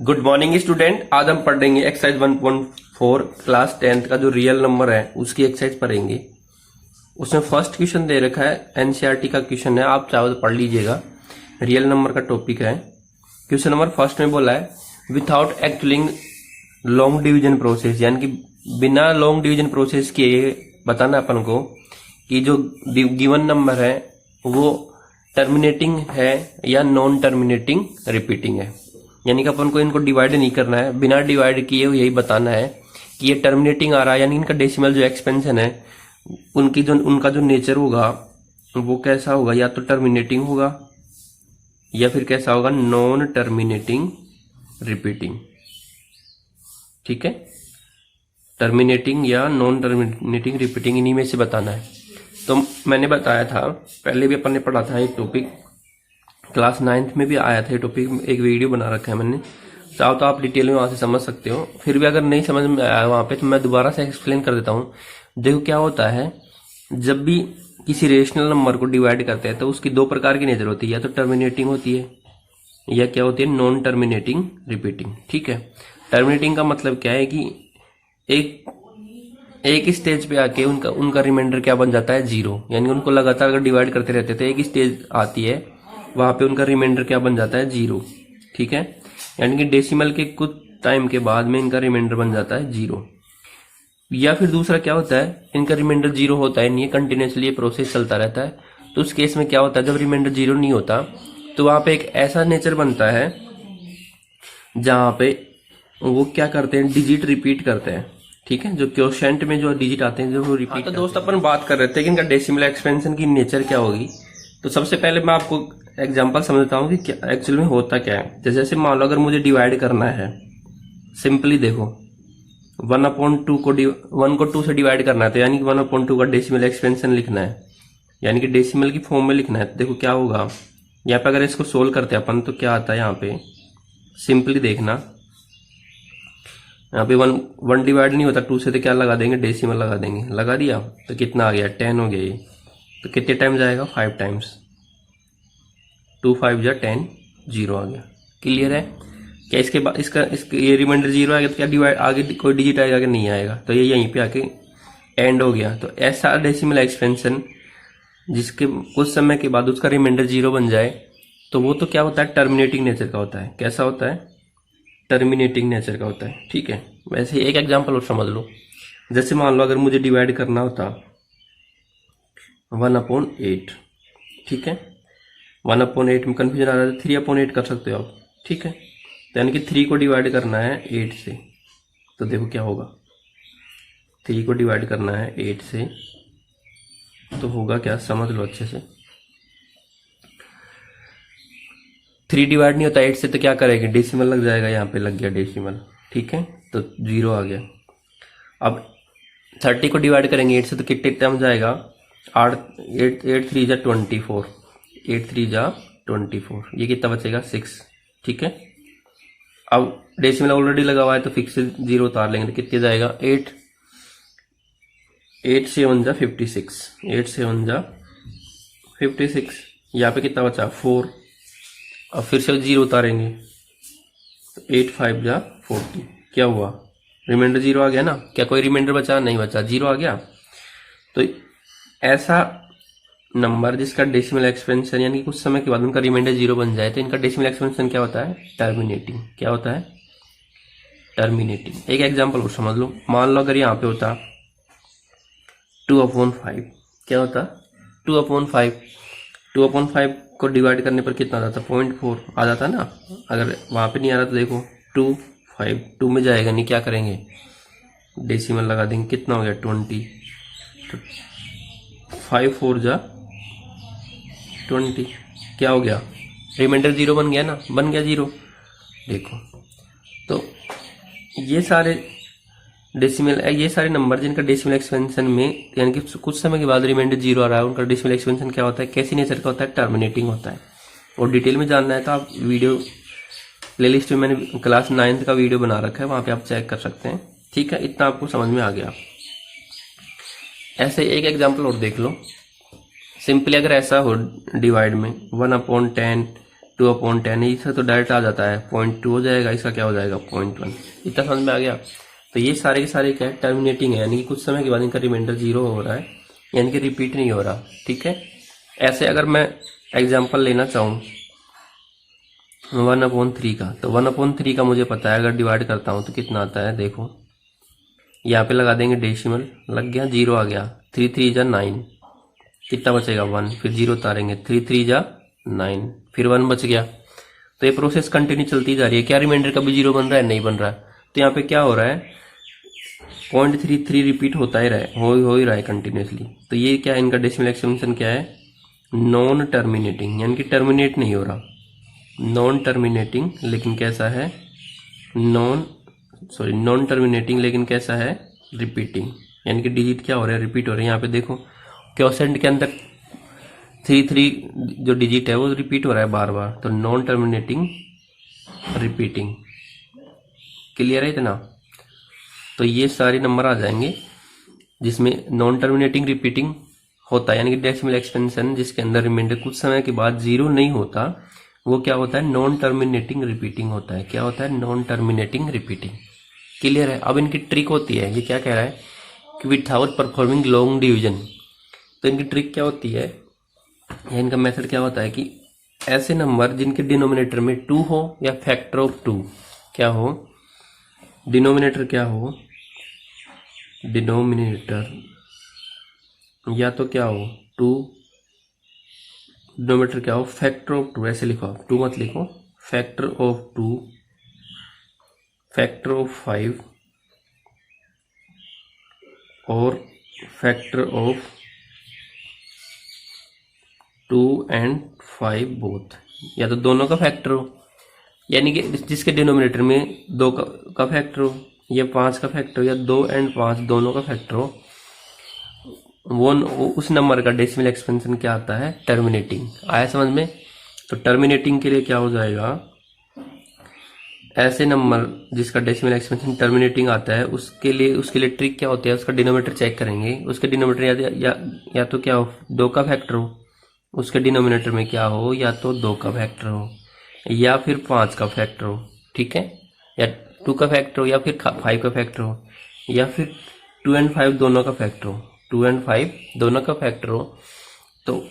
Good morning student. आज हम पढ़ेंगे एक्सरसाइज 1.4 क्लास 10th का जो रियल नंबर है उसकी एक्सरसाइज पढ़ेंगे। उसमें फर्स्ट क्वेश्चन दे रखा है, एनसीईआरटी का क्वेश्चन है, आप चाहो तो पढ़ लीजिएगा। रियल नंबर का टॉपिक है। क्वेश्चन नंबर फर्स्ट में बोला है विदाउट एक्चुअलिंग लॉन्ग डिवीजन प्रोसेस, यानी कि बिना लॉन्ग डिवीजन प्रोसेस किए बताना अपन को कि जो गिवन नंबर है वो टर्मिनेटिंग है या नॉन टर्मिनेटिंग रिपीटिंग है। यानी कि अपन को इनको डिवाइड नहीं करना है, बिना डिवाइड किए यही बताना है कि ये टर्मिनेटिंग आ रहा है, यानी इनका डेसिमल जो एक्सपेंशन है उनका जो नेचर होगा वो कैसा होगा, या तो टर्मिनेटिंग होगा या फिर कैसा होगा, नॉन टर्मिनेटिंग रिपीटिंग। ठीक है, टर्मिनेटिंग या नॉन टर्मिनेटिंग रिपीटिंग इन्हीं में से बताना है। तो मैंने बताया था, पहले भी अपन ने पढ़ा था एक टॉपिक, क्लास 9th में भी आया था ये टॉपिक, एक वीडियो बना रखा है मैंने, चाहो तो आप डिटेल में वहां से समझ सकते हो। फिर भी अगर नहीं समझ में आया वहां पे तो मैं दोबारा से एक्सप्लेन कर देता हूँ। देखो क्या होता है, जब भी किसी रेशनल नंबर को डिवाइड करते हैं तो उसकी दो प्रकार की नेचर होती है, या तो टर्मिनेटिंग होती है या क्या होती है, नॉन टर्मिनेटिंग रिपीटिंग। ठीक है, टर्मिनेटिंग का मतलब क्या है कि एक स्टेज पे आके उनका रिमाइंडर क्या बन जाता है, जीरो। यानी उनको लगातार अगर डिवाइड करते रहते तो एक स्टेज आती है वहां पे उनका रिमाइंडर क्या बन जाता है, जीरो। ठीक है, यानी कि डेसिमल के कुछ टाइम के बाद में इनका रिमाइंडर बन जाता है जीरो। या फिर दूसरा क्या होता है, इनका रिमाइंडर जीरो होता है नहीं, कंटिन्यूसली ये प्रोसेस चलता रहता है। तो उस केस में क्या होता है, जब रिमाइंडर जीरो नहीं होता तो वहां पे एक ऐसा नेचर बनता है जहां पे वो क्या करते हैं, डिजिट रिपीट करते हैं। ठीक है, जो क्वोशिएंट में जो डिजिट आते हैं जो वो रिपीट। तो दोस्त अपन बात कर रहे थे कि इनका डेसिमल एक्सपेंशन की नेचर क्या होगी। तो सबसे पहले मैं आपको एग्जांपल समझता हूँ कि क्या एक्चुअल में होता क्या है। जैसे मान लो अगर मुझे डिवाइड करना है, सिंपली देखो 1/2 को 1 को 2 से डिवाइड करना है, तो यानी कि 1/2 का डेसिमल एक्सपेंशन लिखना है, यानी कि डेसिमल की फॉर्म में लिखना है। तो देखो क्या होगा, यहाँ पे अगर इसको सोल्व करते हैं अपन तो क्या आता है, यहाँ पे सिंपली देखना, यहाँ पे वन डिवाइड नहीं होता 2 से, तो क्या लगा देंगे, डेसिमल लगा देंगे। लगा दिया तो कितना आ गया, 10 हो गया ये। तो कितने टाइम जाएगा, 5 टाइम्स, 2 5 जा 10, जीरो आ गया। क्लियर है क्या? इसके बाद इसका ये रिमाइंडर जीरो आएगा तो क्या डिवाइड आगे कोई डिजिट आएगा कि नहीं आएगा, तो ये यहीं पे आके एंड हो गया। तो ऐसा डेसिमल एक्सपेंशन जिसके कुछ समय के बाद उसका रिमाइंडर जीरो बन जाए तो वो तो क्या होता है, टर्मिनेटिंग नेचर का होता है। कैसा होता है, टर्मिनेटिंग नेचर का होता है। ठीक है, वैसे एक एग्जाम्पल और समझ लो। जैसे मान लो अगर मुझे डिवाइड करना होता 1/8, ठीक है, 1/8 में कंफ्यूजन आ रहा है, 3/8 कर सकते हो आप। ठीक है, तो यानी कि 3 को डिवाइड करना है 8 से, तो देखो क्या होगा, 3 को डिवाइड करना है 8 से तो होगा क्या, समझ लो अच्छे से। 3 डिवाइड नहीं होता 8 से तो क्या करेंगे, डेसिमल लग जाएगा, यहाँ पे लग गया डेसिमल। ठीक है, तो जीरो आ गया। अब 30 को डिवाइड करेंगे 8 से तो कितने टाइम जाएगा, 8 3 जा 24, 8 3 जा 24, ये कितना बचेगा, 6। ठीक है, अब डेसिमल ऑलरेडी लगा हुआ है तो फिक्स से जीरो उतार लेंगे तो कितने जाएगा, 8 7 जा 56, 8 7 जा 56। यहाँ पे कितना बचा, 4। अब फिर से जीरो उतारेंगे तो 8 5 जा 40, क्या हुआ, रिमाइंडर जीरो आ गया ना। क्या कोई रिमाइंडर बचा, नहीं बचा, जीरो आ गया। तो ऐसा नंबर जिसका डेसिमल एक्सपेंशन यानी कि कुछ समय के बाद उनका रिमाइंडर जीरो बन जाए तो इनका डेसिमल एक्सपेंशन क्या होता है, टर्मिनेटिंग। क्या होता है, टर्मिनेटिंग। एक एग्जांपल और समझ लो, मान लो अगर यहाँ पे होता 2/5, क्या होता, 2/5, 2/5 को डिवाइड करने पर कितना आ जाता, 0.4 आ जाता ना। अगर वहां पे नहीं आ रहा तो देखो 2 5 2 में जाएगा नहीं, क्या करेंगे, डेसिमल लगा देंगे, कितना हो गया 20, तो 5 4 जा 20, क्या हो गया, रिमाइंडर जीरो बन गया ना, बन गया जीरो। देखो तो ये सारे नंबर जिनका डेसिमल एक्सपेंशन में यानी कि कुछ समय के बाद रिमाइंडर जीरो आ रहा है, उनका डेसिमल एक्सपेंशन क्या होता है, कैसी नेचर का होता है, टर्मिनेटिंग होता है। और डिटेल में जानना है तो आप वीडियो प्लेलिस्ट में मैंने क्लास 9th का वीडियो बना रखा है, वहां पे आप चेक कर सकते हैं। ठीक है, इतना आपको समझ में आ गया। ऐसे एक एग्जाम्पल और देख लो, सिंपली अगर ऐसा हो डिवाइड में 1/10 2/10 है, इसका तो डायरेक्ट आ जाता है 0.2 हो जाएगा, इसका क्या हो जाएगा 0.1। इतना समझ में आ गया। तो ये सारे के सारे क्या है, टर्मिनेटिंग है, यानी कि कुछ समय के बाद इनका रिमाइंडर 0 हो रहा है, यानी कि रिपीट नहीं हो रहा। ठीक है, ऐसे अगर मैं एग्जाम्पल लेना चाहूँ 1/3 का, तो 1/3 का मुझे पता है, अगर डिवाइड करता हूँ तो कितना आता है, देखो यहाँ पे लगा देंगे डेसिमल, लग गया, 0 आ गया, 3 3 जा 9, कितना बचेगा 1, फिर 0 उतारेंगे, 3 3 जा 9, फिर 1 बच गया। तो ये प्रोसेस कंटिन्यू चलती जा रही है। क्या रिमाइंडर कभी 0 बन रहा है? नहीं बन रहा है। तो यहाँ पे क्या हो रहा है, 0.33 रिपीट होता ही रहा है, हो ही रहा है कंटिन्यूसली। तो ये क्या है, इनका डेसिमल एक्सपेंशन क्या है, नॉन टर्मिनेटिंग, यानी कि टर्मिनेट नहीं हो रहा, नॉन टर्मिनेटिंग, लेकिन कैसा है, नॉन टर्मिनेटिंग, लेकिन कैसा है, रिपीटिंग, यानी कि डिजिट क्या हो रहा है, रिपीट हो रहे हैं। यहाँ पे देखो क्वोशेंट के अंदर 3 जो डिजिट है वो रिपीट हो रहा है बार बार, तो नॉन टर्मिनेटिंग रिपीटिंग। क्लियर है इतना? तो ये सारे नंबर आ जाएंगे जिसमें नॉन टर्मिनेटिंग रिपीटिंग होता है, यानी कि डेसिमल एक्सपेंशन जिसके अंदर रिमाइंडर कुछ समय के बाद 0 नहीं होता, वो क्या होता है, नॉन टर्मिनेटिंग रिपीटिंग होता है। क्या होता है, नॉन टर्मिनेटिंग रिपीटिंग। क्लियर है? अब इनकी ट्रिक होती है, ये क्या कह रहा है कि विथआउट परफॉर्मिंग लॉन्ग डिवीजन। तो इनकी ट्रिक क्या होती है, या इनका मेथड क्या होता है कि ऐसे नंबर जिनके डिनोमिनेटर में 2 हो या फैक्टर ऑफ 2 क्या हो, डिनोमिनेटर क्या हो, डिनोमिनेटर या तो क्या हो 2, डिनोमिनेटर क्या हो, फैक्टर ऑफ 2, ऐसे लिखो आप, 2 मत लिखो, फैक्टर ऑफ 2, फैक्टर ऑफ 5 और फैक्टर ऑफ 2 and 5 बोथ, या तो दोनों का फैक्टर हो, यानी कि जिसके डिनोमिनेटर में 2 का फैक्टर हो, या 5 का फैक्टर हो, या 2 and 5 दोनों का फैक्टर हो, वो उस नंबर का डेसिमल एक्सपेंशन क्या आता है, टर्मिनेटिंग। आया समझ में? तो टर्मिनेटिंग के लिए क्या हो जाएगा, ऐसे नंबर जिसका डेसिमल एक्सपेंशन टर्मिनेटिंग आता है उसके लिए ट्रिक क्या होती है, उसका डिनोमिनेटर चेक करेंगे, उसके डिनोमिनेटर या तो क्या हो 2 का फैक्टर हो, उसके डिनोमिनेटर में क्या हो, या तो 2 का फैक्टर हो या फिर 5 का फैक्टर हो। ठीक है, या 2 का फैक्टर हो या फिर 5 का फैक्टर हो, या फिर 2 and 5 दोनों का फैक्टर हो, 2 and 5 दोनों का फैक्टर हो, तो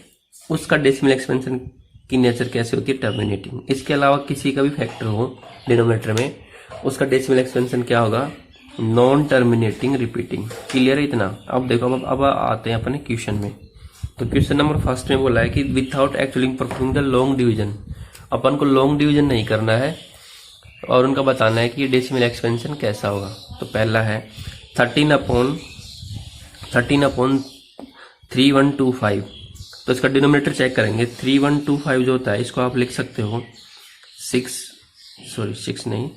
उसका डेसिमल एक्सपेंशन की नेचर कैसे होती है, टर्मिनेटिंग। इसके अलावा किसी का भी फैक्टर हो डिनोमिनेटर में, उसका डेसिमल एक्सपेंशन क्या होगा, नॉन टर्मिनेटिंग रिपीटिंग। क्लियर है इतना? अब देखो, अब आते हैं अपने क्वेश्चन में। तो क्वेश्चन नंबर फर्स्ट में बोला है कि without actually performing the long division, अपन को लॉन्ग डिवीजन नहीं करना है और उनका बताना है कि ये डेसिमल एक्सपेंशन कैसा होगा। तो पहला है 13/3125, तो इसका डिनोमिनेटर चेक करेंगे। 3125 जो होता है इसको आप लिख सकते हो 6 नहीं,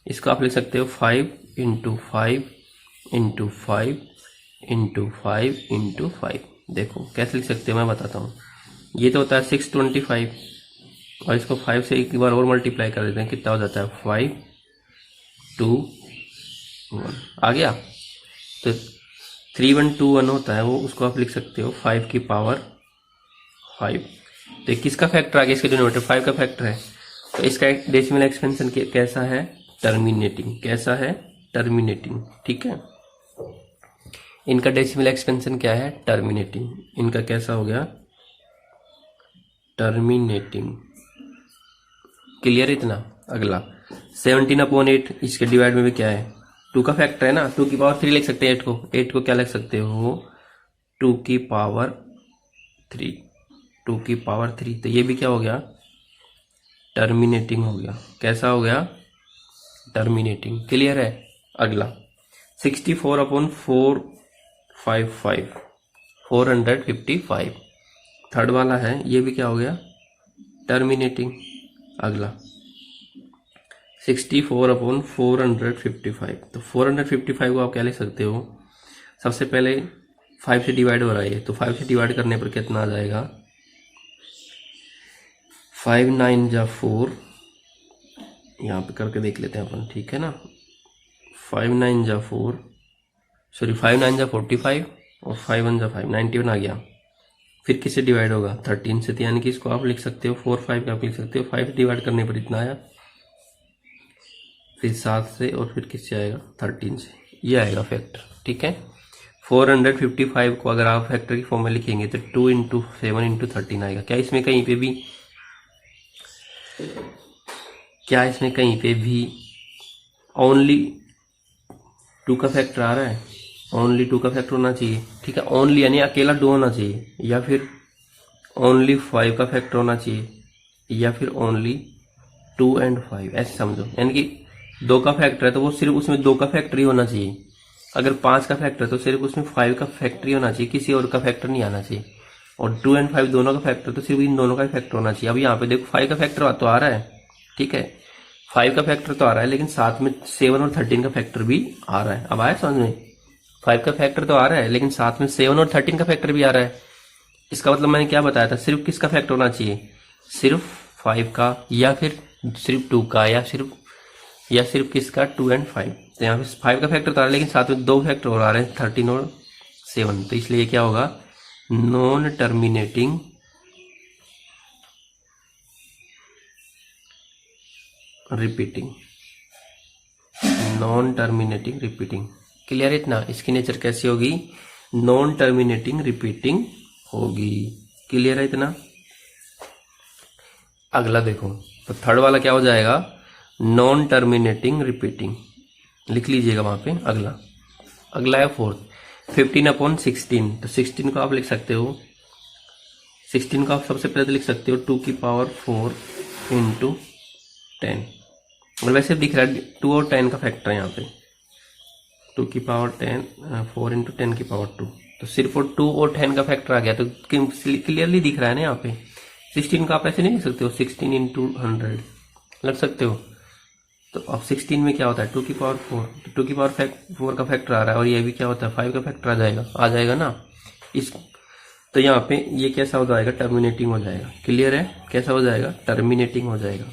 इसको आप लिख सकते हो 5 × 5 × 5 × 5 × 5। देखो कैसे लिख सकते हो, मैं बताता हूँ। ये तो होता है 625 और इसको 5 से एक बार और मल्टीप्लाई कर देते हैं, कितना हो जाता है 5 2 1 आ गया। तो 3121 होता है वो, उसको आप लिख सकते हो 5 की पावर 5। तो किसका फैक्टर आ गया, इसके डिनोमिनेटर 5 का फैक्टर है, तो इसका डेसिमल एक्सपेंशन कैसा है, टर्मिनेटिंग। कैसा है, टर्मिनेटिंग। ठीक है, इनका डेसिमल एक्सपेंशन क्या है, टर्मिनेटिंग। इनका कैसा हो गया, टर्मिनेटिंग। क्लियर इतना? अगला 17/8, इसके डिवाइड में भी क्या है, 2 का फैक्टर है ना, 2 की पावर 3 लिख सकते हैं 8 को क्या लिख सकते हो, 2 की पावर 3, 2 की पावर 3। तो ये भी क्या हो गया, टर्मिनेटिंग हो गया। कैसा हो गया, टर्मिनेटिंग। क्लियर है? अगला 64/455, 455, थर्ड वाला है, ये भी क्या हो गया, टर्मिनेटिंग। अगला 64/455, तो 455 को आप क्या लिख सकते हो, सबसे पहले 5 से डिवाइड हो रहा है, तो 5 से डिवाइड करने पर कितना आ जाएगा, 5 9 जा 4, यहाँ पे करके देख लेते हैं अपन, ठीक है ना। 5 9 जा 4, 5 9 जा 45 और 5 1 जा 5, 91 आ गया। फिर किससे डिवाइड होगा 13 से, तो यानी कि इसको आप लिख सकते हो 4 5 का आप लिख सकते हो, 5 डिवाइड करने पर इतना आया, फिर 7 से और फिर किससे आएगा 13 से, ये आएगा फैक्टर। ठीक है, 455 को अगर आप फैक्टर की फॉर्म में लिखेंगे तो 2 इंटू 7 इंटू 13 आएगा। क्या इसमें कहीं पे भी ओनली 2 का फैक्टर आ रहा है? ओनली 2 का फैक्टर होना चाहिए। ठीक है, ओनली यानी अकेला 2 होना चाहिए, या फिर ओनली 5 का फैक्टर होना चाहिए, या फिर ओनली 2 एंड 5, ऐसे समझो। यानी कि 2 का फैक्टर है तो वो सिर्फ उसमें 2 का फैक्टर ही होना चाहिए। अगर 5 का फैक्टर है तो सिर्फ उसमें 5 का फैक्टर ही होना चाहिए, किसी और का फैक्टर नहीं आना चाहिए। और 2 एंड 5 दोनों का फैक्टर तो सिर्फ इन दोनों का ही फैक्टर होना चाहिए। अब यहाँ पे देखो 5 का फैक्टर तो आ रहा है, ठीक है, 5 का फैक्टर तो आ रहा है, लेकिन साथ में 7 और 13 का फैक्टर भी आ रहा है। अब आया समझ में? 5 का फैक्टर तो आ रहा है, लेकिन साथ में 7 और 13 का फैक्टर भी आ रहा है। इसका मतलब मैंने क्या बताया था, सिर्फ किसका फैक्टर होना चाहिए, सिर्फ 5 का, या फिर सिर्फ 2 का, या सिर्फ किसका 2 एंड 5। तो यहाँ पे 5 का फैक्टर तो आ रहा है, लेकिन साथ में 2 फैक्टर और आ रहे हैं 13 और 7, तो इसलिए क्या होगा, non terminating repeating. Non terminating repeating, clear है इतना? इसकी नेचर कैसी होगी, नॉन टर्मिनेटिंग रिपीटिंग होगी। क्लियर है इतना? अगला देखो, तो थर्ड वाला क्या हो जाएगा, नॉन टर्मिनेटिंग रिपीटिंग, लिख लीजिएगा वहां पे। अगला है फोर्थ, 15/16। तो 16 को आप लिख सकते हो, 16 को आप सबसे पहले तो लिख सकते हो 2 की पावर 4 इंटू 10, और वैसे दिख रहा है 2 और 10 का फैक्टर है यहाँ पे, 2 की पावर 10 4 इंटू 10 की पावर 2, तो सिर्फ 2 और 10 का फैक्टर आ गया, तो क्लियरली दिख रहा है ना यहाँ पे। 16 को आप ऐसे नहीं लिख सकते हो, 16 इंटू 100 लग सकते हो। तो अब 16 में क्या होता है 2 की पावर 4, तो 2 की पावर 4 का फैक्टर आ रहा है, और ये भी क्या होता है 5 का फैक्टर आ जाएगा ना इस। तो यहाँ पे ये कैसा हो जाएगा, टर्मिनेटिंग हो जाएगा। क्लियर है? कैसा हो जाएगा, टर्मिनेटिंग हो जाएगा।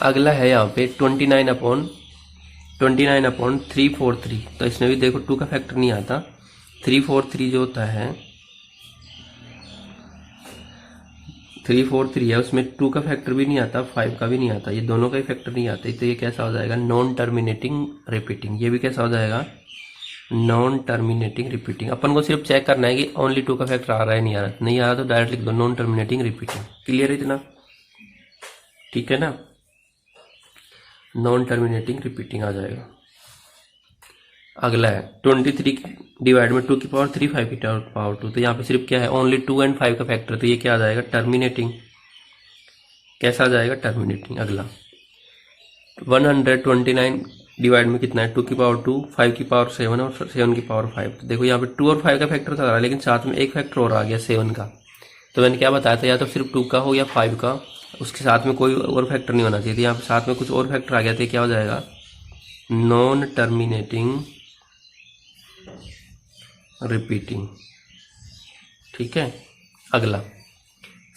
अगला है यहाँ पे 29/343। तो इसमें भी देखो 2 का फैक्टर नहीं आता, 343 जो होता है 343 है, उसमें 2 का फैक्टर भी नहीं आता, 5 का भी नहीं आता, ये दोनों का ही फैक्टर नहीं आता, तो ये कैसा हो जाएगा, नॉन टर्मिनेटिंग रिपीटिंग। ये भी कैसा हो जाएगा, नॉन टर्मिनेटिंग रिपीटिंग। अपन को सिर्फ चेक करना है कि ओनली 2 का फैक्टर आ रहा है, नहीं आ रहा तो डायरेक्ट लिख दो नॉन टर्मिनेटिंग रिपीटिंग। क्लियर है इतना? ठीक है ना, नॉन टर्मिनेटिंग रिपीटिंग आ जाएगा। अगला है 23 डिवाइड में 2 की पावर 3 5 की पावर 2, तो यहाँ पे सिर्फ क्या है, ओनली 2 एंड 5 का फैक्टर, तो ये क्या आ जाएगा, टर्मिनेटिंग। कैसा आ जाएगा, टर्मिनेटिंग। अगला 129 डिवाइड में कितना है, 2 की पावर 2 5 की पावर 7 और 7 की पावर 5। तो देखो यहाँ पे 2 और 5 का फैक्टर था, लेकिन साथ में एक फैक्टर और आ गया 7 का। तो मैंने क्या बताया था, या तो सिर्फ 2 का हो या 5 का, उसके साथ में कोई और फैक्टर नहीं होना चाहिए। तो यहाँ पे साथ में कुछ और फैक्टर आ गया, तो क्या हो जाएगा, नॉन टर्मिनेटिंग रिपीटिंग। ठीक है। अगला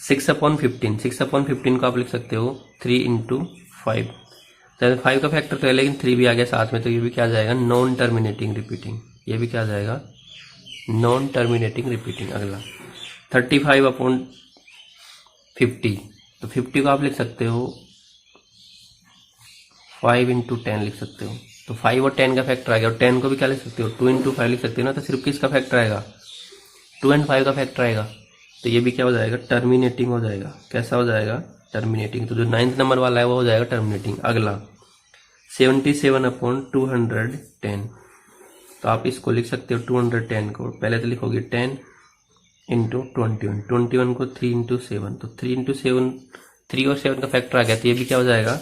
6/15, 6/15 को आप लिख सकते हो 3 इंटू 5। 5 का फैक्टर तो है, लेकिन 3 भी आ गया साथ में, तो ये भी क्या आ जाएगा, नॉन टर्मिनेटिंग रिपीटिंग। ये भी क्या आ जाएगा, नॉन टर्मिनेटिंग रिपीटिंग। अगला 35/50, तो 50 को आप लिख सकते हो 5 इंटू 10 लिख सकते हो, तो 5 और 10 का फैक्टर आ गया, और 10 को भी क्या लिख सकते हो, 2 इंटू 5 लिख सकते हो ना, तो सिर्फ किसका फैक्टर आएगा, 2 एंड 5 का फैक्टर आएगा, तो ये भी क्या हो जाएगा, टर्मिनेटिंग हो जाएगा। कैसा हो जाएगा, टर्मिनेटिंग। तो जो 9th नंबर वाला है वो हो जाएगा टर्मिनेटिंग। अगला 77/210, तो आप इसको लिख सकते हो 210 को, पहले तो लिखोगे 10 इंटू 21, 21 को 3 इंटू 7, तो 3 इंटू 7, 3 और 7 का फैक्टर आ गया, तो ये भी क्या हो जाएगा,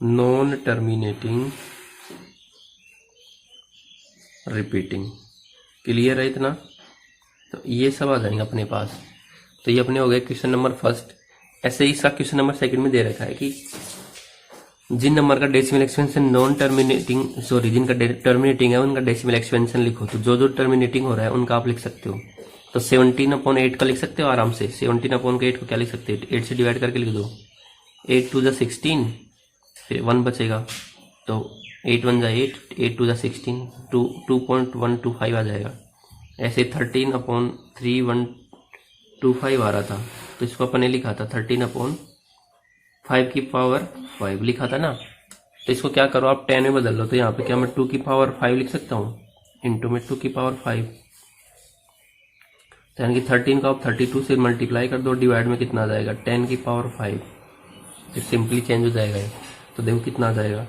नॉन टर्मिनेटिंग रिपीटिंग। क्लियर है इतना? तो ये सब आ जाएंगे अपने पास। तो ये अपने हो गए क्वेश्चन नंबर फर्स्ट। ऐसे ही इसका क्वेश्चन नंबर सेकंड में दे रखा है कि जिन नंबर का डेसिमल एक्सपेंशन नॉन टर्मिनेटिंग, जिनका टर्मिनेटिंग है उनका डेसिमल एक्सपेंशन लिखो। तो जो जो टर्मिनेटिंग हो रहा है उनका आप लिख सकते हो। तो 17/8 का लिख सकते हो आराम से। 17/8 को क्या लिख सकते हो, 8 से डिवाइड करके लिख दो, 8 2 16, फिर 1 बचेगा, तो 8 1 8, 8 2 16, 2.125 आ जाएगा। ऐसे 13/3125 आ रहा था, तो इसको अपन ने लिखा था 13/5 की पावर 5 लिखा था ना। तो इसको क्या करो आप 10 में बदल लो, तो यहाँ पे क्या मैं 2 की पावर 5 लिख सकता हूँ, इंटू में 2 की पावर 5, यानी कि 13 को आप 32 से मल्टीप्लाई कर दो, डिवाइड में कितना आ जाएगा 10 की पावर 5, फिर सिंपली चेंज हो जाएगा ये। तो देखो कितना आ जाएगा,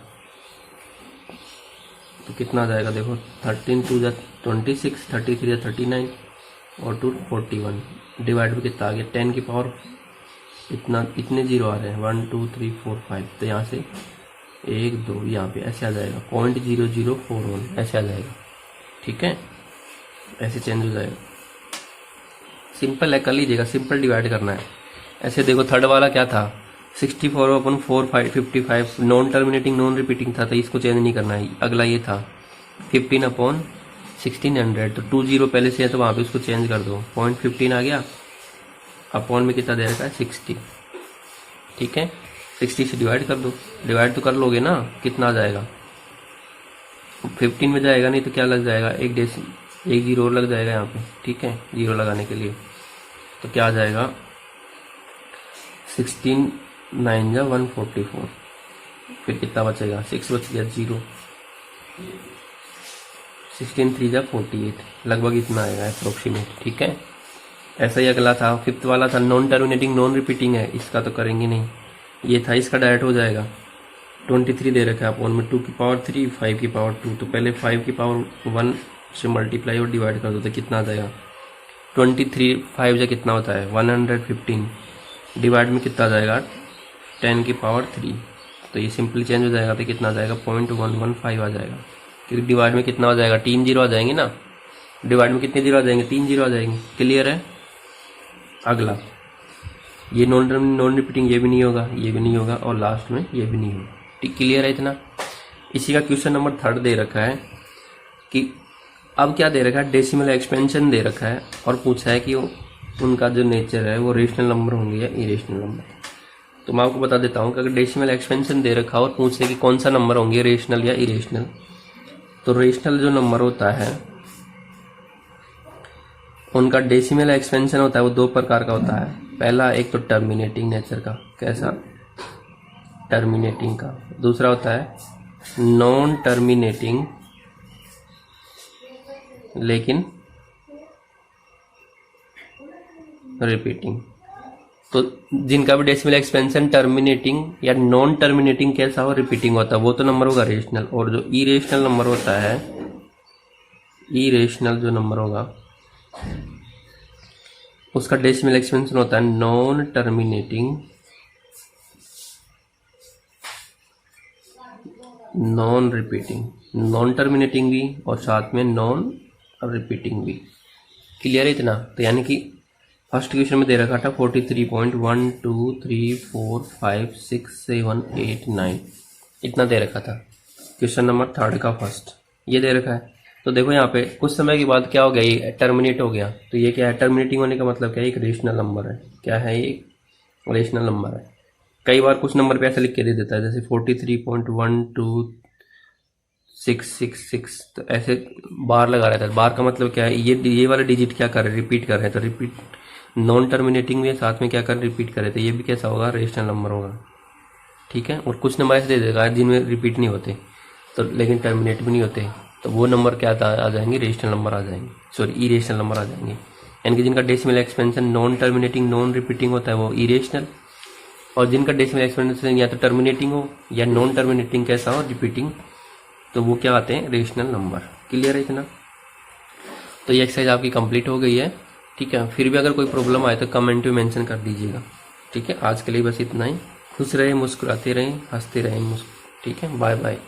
तो कितना आ जाएगा देखो 13 2 26, 33 39 और 2 41, डिवाइड में कितना आ गया 10 की पावर इतने जीरो आ रहे हैं 1 2 3 4 5, तो यहाँ से 1 2 यहाँ पे ऐसे आ जाएगा 0.0041 ऐसे आ जाएगा। ठीक है, ऐसे चेंज हो जाएगा। सिंपल है, कर लीजिएगा, सिंपल डिवाइड करना है। ऐसे देखो थर्ड वाला क्या था 64/4 नॉन टर्मिनेटिंग नॉन रिपीटिंग था, तो इसको चेंज नहीं करना है। अगला ये था 15/1600, तो 2 0 पहले से है तो वहाँ पे उसको चेंज कर दो, 0.15 आ गया, अपॉन में कितना दे रखा है 60। ठीक है, 60 से डिवाइड कर दो, डिवाइड तो कर लोगे ना, कितना आ जाएगा 15 में जाएगा, नहीं तो क्या लग जाएगा एक जीरो और लग जाएगा यहाँ पे। ठीक है, जीरो लगाने के लिए तो क्या आ जाएगा 16 9 जा 144, फिर कितना बचेगा 6 बच गया 0, 16 3 जा 48, लगभग इतना आएगा अप्रोक्सीमेट। ठीक है, ऐसा ही अगला था फिफ्थ वाला था नॉन टर्मिनेटिंग नॉन रिपीटिंग है, इसका तो करेंगे नहीं, ये था, इसका डायरेक्ट हो जाएगा 23 दे रखा है अपॉन में 2 की पावर 3 5 की पावर 2, तो पहले 5 की पावर 1 से मल्टीप्लाई और डिवाइड कर दो तो कितना आ जाएगा 23 5 जा कितना होता है 115, डिवाइड में कितना आ जाएगा 10 की पावर 3, तो ये सिंपली चेंज हो जाएगा, तो कितना आ जाएगा 0.115 आ जाएगा, क्योंकि डिवाइड में कितना हो जाएगा 3 जीरो आ जाएंगे ना, डिवाइड में कितने जीरो आ जाएंगे 3 जीरो आ जाएंगे। क्लियर है। अगला ये नॉन रिपीटिंग, ये भी नहीं होगा, ये भी नहीं होगा, और लास्ट में ये भी नहीं होगा। ठीक, क्लियर है इतना। इसी का क्वेश्चन नंबर 3 दे रखा है कि अब क्या दे रखा है डेसिमल एक्सपेंशन दे रखा है, और पूछा है कि उनका जो नेचर है वो रेशनल नंबर होंगे या इरेशनल नंबर। तो मैं आपको बता देता हूँ कि अगर डेसिमल एक्सपेंशन दे रखा और पूछे कि कौन सा नंबर होंगे रेशनल या इरेशनल, तो रेशनल जो नंबर होता है उनका डेसिमल एक्सपेंशन होता है वो 2 प्रकार का होता है। पहला एक तो टर्मिनेटिंग नेचर का, कैसा टर्मिनेटिंग का, दूसरा होता है नॉन टर्मिनेटिंग लेकिन रिपीटिंग। तो जिनका भी डेसिमल एक्सपेंशन टर्मिनेटिंग या नॉन टर्मिनेटिंग कैसा हो रिपीटिंग होता है वो तो नंबर होगा रेशनल, और जो इरेशनल नंबर होता है, इरेशनल जो नंबर होगा उसका डेसिमल एक्सपेंशन होता है non terminating non repeating, non terminating भी और साथ में नॉन रिपीटिंग भी। क्लियर है इतना। तो यानी कि फर्स्ट क्वेश्चन में दे रखा था 43.1 2 3 4 5 6 7 8 9 इतना दे रखा था। क्वेश्चन नंबर 3 का फर्स्ट ये दे रखा है। तो देखो यहाँ पे कुछ समय के बाद क्या हो गया, ये टर्मिनेट हो गया। तो ये क्या है, टर्मिनेटिंग होने का मतलब क्या है, एक रेशनल नंबर है। क्या है, एक रेशनल नंबर है। कई बार कुछ नंबर पे ऐसे लिख के दे देता है, जैसे 43.12666, तो ऐसे बार लगा रहता है। बार का मतलब क्या है, ये वाला डिजिट क्या कर रहे हैं, रिपीट कर रहे हैं। तो रिपीट नॉन टर्मिनेटिंग में साथ में क्या कर रिपीट करे, तो ये भी कैसा होगा, रेशनल नंबर होगा। ठीक है। और कुछ नंबर ऐसे दे देगा जिनमें रिपीट नहीं होते तो लेकिन टर्मिनेट भी नहीं होते, तो वो नंबर क्या आ जाएंगे, रेशनल नंबर आ जाएंगे, सॉरी इरेशनल नंबर आ जाएंगे। यानी कि जिनका decimal expansion non terminating non repeating होता है वो इरेशनल, और जिनका डेसिमल एक्सपेंशन या तो टर्मिनेटिंग हो या नॉन टर्मिनेटिंग कैसा हो, रिपीटिंग, तो वो क्या आते हैं, रेशनल नंबर। क्लियर है इतना। तो ये एक्सरसाइज आपकी कंप्लीट हो गई है। ठीक है। फिर भी अगर कोई प्रॉब्लम आए तो कमेंट में मेंशन कर दीजिएगा। ठीक है। आज के लिए बस इतना ही। खुश रहें, मुस्कुराते रहें, हंसते रहें। ठीक है। Bye bye.